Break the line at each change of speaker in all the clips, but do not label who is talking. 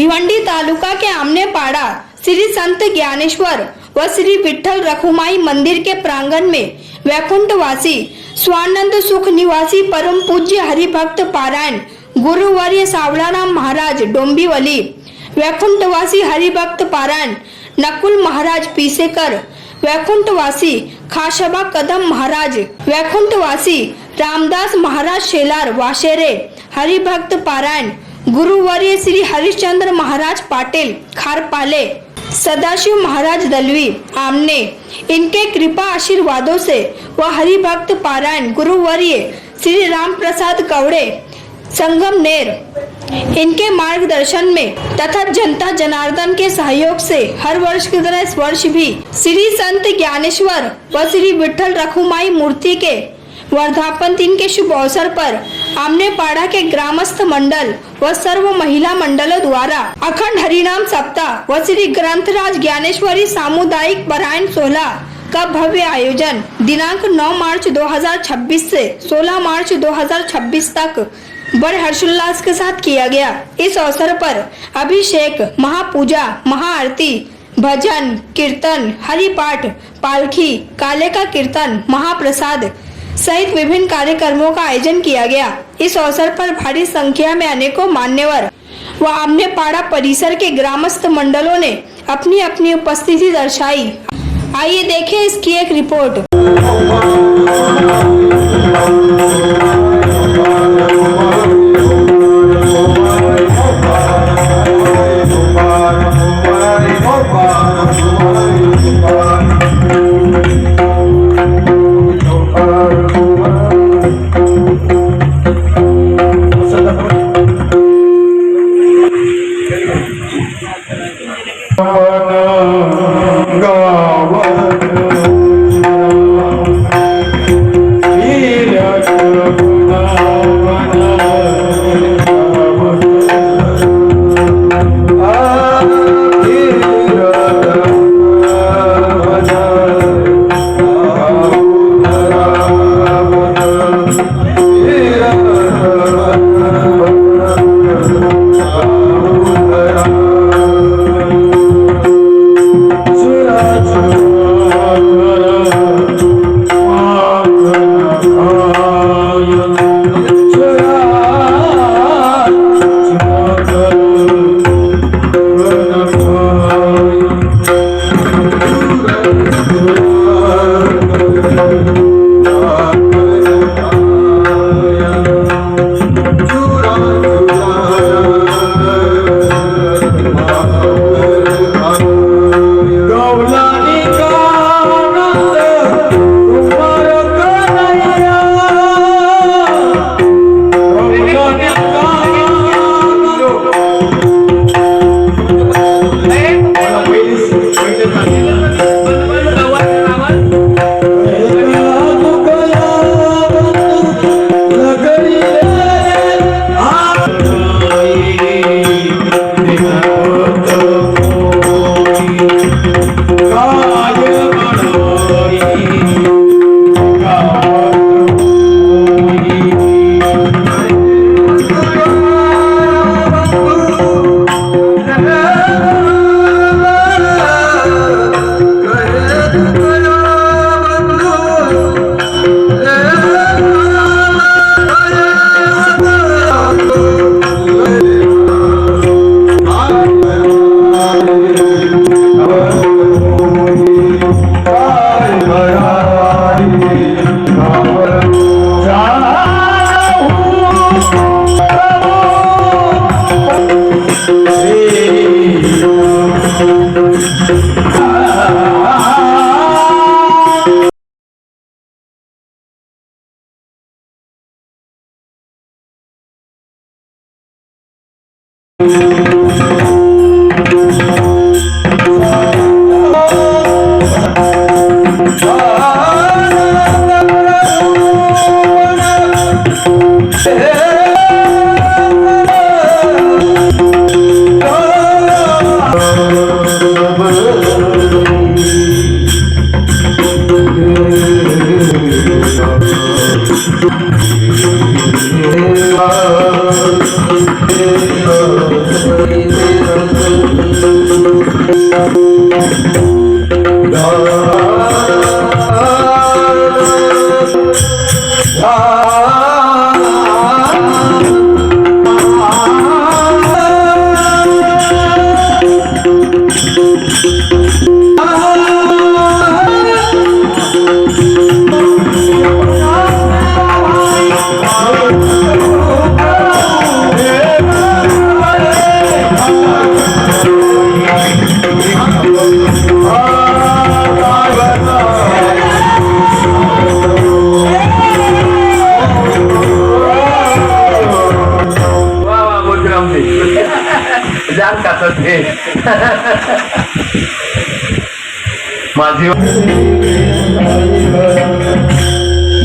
भिवंडी तालुका के आमनेपाड़ा श्री संत ज्ञानेश्वर व श्री विठ्ठल रखुमाई मंदिर के प्रांगण में वैकुंठवासी स्वानंद सुख निवासी परम पूज्य हरिभक्त पारायण गुरुवर्य सावलाराम महाराज डोंबिवली, वैकुंठवासी हरिभक्त पारायण नकुल महाराज पीसेकर, वैकुंठवासी खाशबा कदम महाराज, वैकुंठवासी रामदास महाराज शेलार वाशेरे, हरिभक्त पारायण गुरुवर्य श्री हरिश्चंद्र महाराज पाटिल खारपाले, सदाशिव महाराज दलवी आमने, इनके कृपा आशीर्वादों से व हरिभक्त पारायण गुरुवर्य श्री राम प्रसाद कवड़े संगमनेर, इनके मार्गदर्शन में तथा जनता जनार्दन के सहयोग से हर वर्ष की तरह इस वर्ष भी श्री संत ज्ञानेश्वर व श्री विठ्ठल रखुमाई मूर्ति के वर्धापन दिन के शुभ अवसर पर आमनेपाड़ा के ग्रामस्थ मंडल व सर्व महिला मंडलों द्वारा अखंड हरिनाम सप्ताह व श्री ग्रंथराज ज्ञानेश्वरी सामुदायिक पारायण 16 का भव्य आयोजन दिनांक 9 मार्च 2026 से 16 मार्च 2026 तक बड़े हर्षोल्लास के साथ किया गया। इस अवसर पर अभिषेक, महापूजा, महाआरती, भजन, कीर्तन, हरिपाठ, पालखी, काले का कीर्तन, महाप्रसाद सहित विभिन्न कार्यक्रमों का आयोजन किया गया। इस अवसर पर भारी संख्या में अनेकों मान्यवर व आमनेपाड़ा परिसर के ग्रामस्थ मंडलों ने अपनी अपनी उपस्थिति दर्शाई। आइए देखें इसकी एक रिपोर्ट।
Oh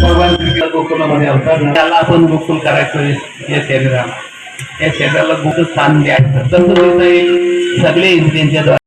भगवान श्रीकृष्ण गोकुलामध्ये अवतार त्याला आपण गोकुल करायचं या शरीराला, या शरीराला गोकुल स्थान द्यायचं. तसं तिथं सगळे इंद्रियांच्या द्वारे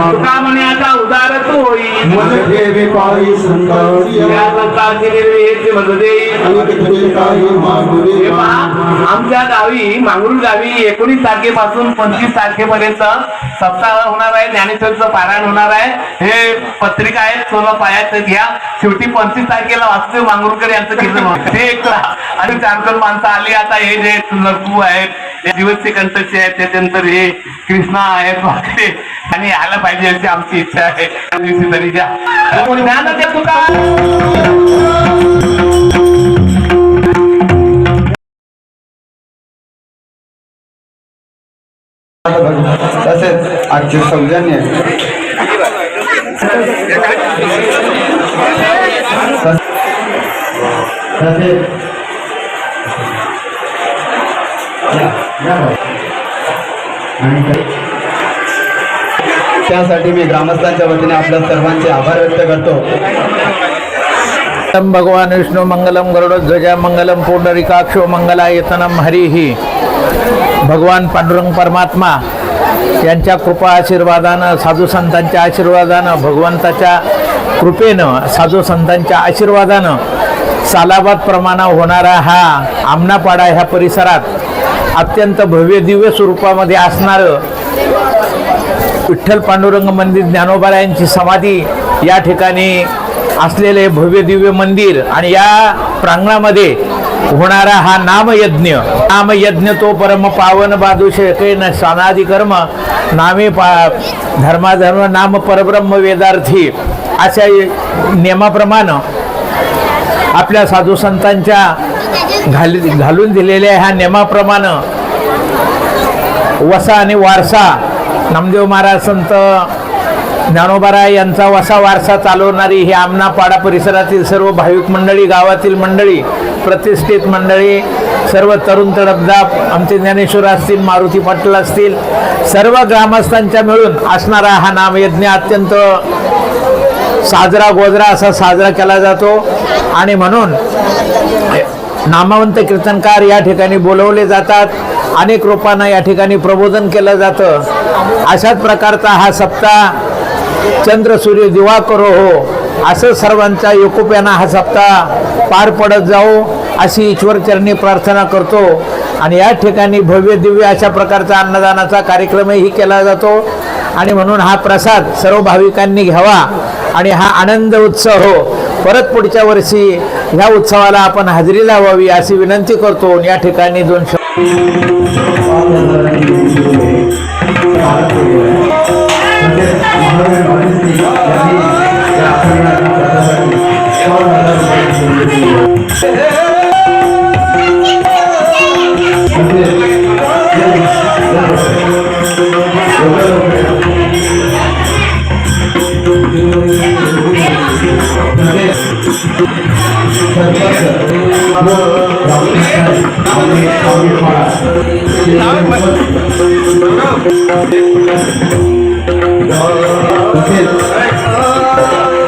तुकामण्याचा उदारच होई आमच्या गावी मांगरूळ गावी 19 तारखेपासून 25 तारखेपर्यंत सप्ताह होणार आहे. ज्ञानेश्वरीचं पारायण होणार आहे. हे पत्रिका आहे 16 पायात घ्या. शेवटी 25 तारखेला वास्तव मांगरूळकर यांचं कीर्तन ते एक आणि 4 माणसं आली. आता हे जे नरकू आहेत दिवसचे कंटचे आहेत, त्याच्यानंतर हे कृष्णा आहेत वागते आणि यायला पाहिजे अशी आमची इच्छा आहे. त्या दिवशी तरी द्या ज्ञान द्या तुका.
तसेच आजचे सौजन्य त्यासाठी मी ग्रामस्थांच्या वतीने आपल्या सर्वांचे आभार व्यक्त करतो.
भगवान विष्णु मंगलम गरुडध्वज मंगलम पुंडरीकाक्षो मंगलायतनम हरिही. भगवान पांडुरंग परमात्मा यांच्या कृपा आशीर्वादानं, साधू संतांच्या आशीर्वादानं, भगवंताच्या कृपेनं, साधू संतांच्या आशीर्वादानं सालाबाद प्रमाणात होणारा हा आमनापाडा ह्या परिसरात अत्यंत भव्य दिव्य स्वरूपामध्ये असणारं विठ्ठल पांडुरंग मंदिर, ज्ञानोबारायांची समाधी या ठिकाणी असलेले भव्य दिव्य मंदिर आणि या प्रांगणामध्ये होणारा हा नामयज्ञ तो परम पावन बादुशे कैन सनादि कर्म नामे धर्माधर्म नाम परब्रह्म वेदार्थी अशा नियमाप्रमाणे आपल्या साधू संतांच्या घालून दिलेल्या ह्या नियमाप्रमाणे वसा आणि वारसा नामदेव महाराज संत ज्ञानोबाराय यांचा वसा वारसा चालवणारी ही आमनापाडा परिसरातील सर्व भाविक मंडळी, गावातील मंडळी, प्रतिष्ठित मंडळी, सर्व तरुण तडफदार, आमचे ज्ञानेश्वर असतील, मारुती पाटील असतील, सर्व ग्रामस्थांच्या मिळून असणारा हा नामयज्ञ अत्यंत साजरा गोजरा असा साजरा केला जातो आणि म्हणून नामवंत कीर्तनकार या ठिकाणी बोलवले जातात. अनेक रूपानं या ठिकाणी प्रबोधन केलं जातं. अशाच प्रकारचा हा सप्ताह चंद्र सूर्य दिवा करो हो असं सर्वांचा एकोप्यानं हा सप्ताह पार पडत जाओ अशी ईश्वरचरणी प्रार्थना करतो. आणि या ठिकाणी भव्य दिव्य अशा प्रकारचा अन्नदानाचा कार्यक्रमही केला जातो आणि म्हणून हा प्रसाद सर्व भाविकांनी घ्यावा आणि हा आनंद उत्सव हो परत पुढच्या वर्षी ह्या उत्सवाला आपण हजेरी लावावी अशी विनंती करतो. या ठिकाणी 2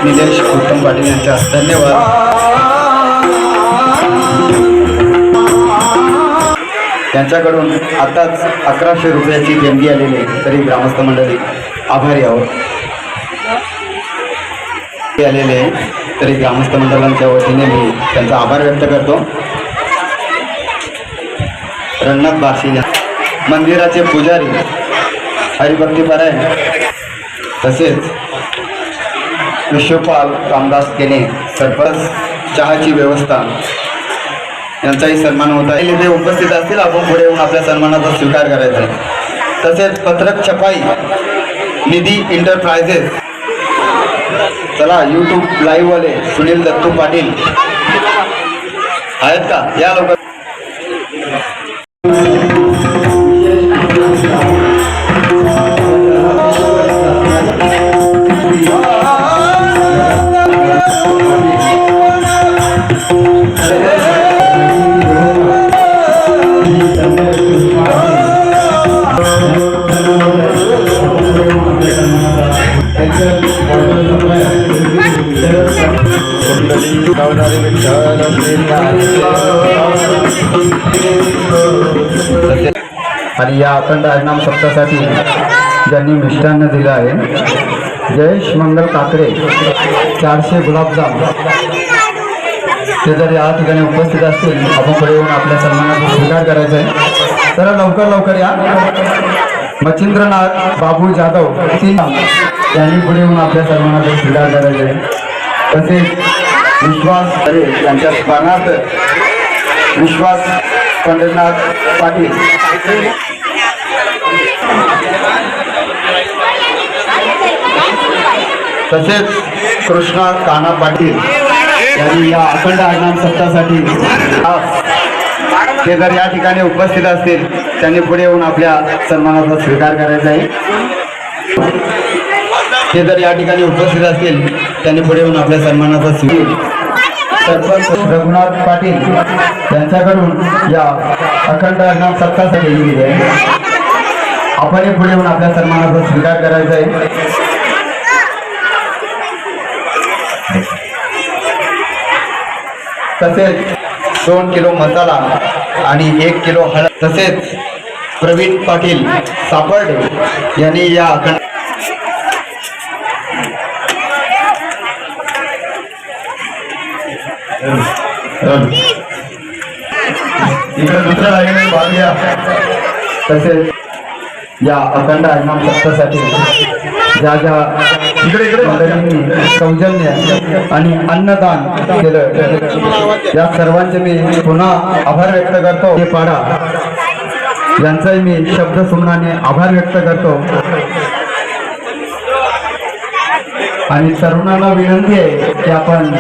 निलेश उत्तम पाटील यांचा धन्यवाद. त्यांच्याकडून आताच 1100 रुपयाची देणगी आलेली आहे. तरी ग्रामस्थ मंडळी आभारी आहोत. आलेले तरी ग्रामस्थ मंडळांच्या वतीने मी त्यांचा आभार व्यक्त करतो. रणनाथ बाशी मंदिराचे पुजारी, हरिभक्तीपरायण, तसेच विश्वपाल रामदास केने, सरपंच, चहाची व्यवस्था यांचाही सन्मान होत आहे. इथे उपस्थित असतील, आपण पुढे येऊन आपल्या सन्मानाचा स्वीकार करायचा आहे. तसेच पत्रक छपाई निधी इंटरप्राइजेस, चला यूट्यूब लाईव्ह वाले सुनील दत्तू पाटील आहेत का, या लोक आणि या अखंड हरिनाम सप्ताहासाठी ज्यांनी मिष्टान्न दिलं आहे, जयेश मंगल काकडे 400 गुलाबजाम, ते जर या ठिकाणी उपस्थित असतील, आपण पुढे येऊन आपल्या सन्मानाचा स्वीकार करायचा आहे. तर लवकर या. मच्छिंद्रनाथ बाबू जाधव 3 यांनी पुढे येऊन आपल्या सन्मानाचा स्वीकार करायचा आहे. तसेच विश्वास यांच्या स्मरणार्थ विश्वास पंढरनाथ पाटील, तसेच कृष्णा काना पाटील यांनी या अखंड हरिनाम सप्ताहासाठी ते जर या ठिकाणी उपस्थित असतील, त्यांनी पुढे येऊन आपल्या सन्मानाचा स्वीकार करायचा आहे. ते जर या ठिकाणी उपस्थित असतील, त्यांनी पुढे येऊन आपल्या सन्मानाचा स्वीकार. सरपंच रघुनाथ पाटील यांच्याकडून या अखंड हरिनाम सप्ताहासाठी दिली आहे. आपण पुढे येऊन आपल्या सन्मानाचा स्वीकार करायचा आहे. तसेच 2 किलो मसाला आणि 1 किलो हळद, तसेच प्रवीण पाटील सापर्डे यांनी या अखंड इकडे दुसऱ्या लाईनीने भाग घ्या. तसेच या अखंड हरिनाम सप्तासाठी ज्या ज्या मंडळींनी सौजन्य आणि अन्नदान केलं या सर्वांचे मी पुन्हा आभार व्यक्त करतो. हे पाडा यांचाही मी शब्द सुमनाने आभार व्यक्त करतो. आणि तरुणांना विनंती आहे की आपण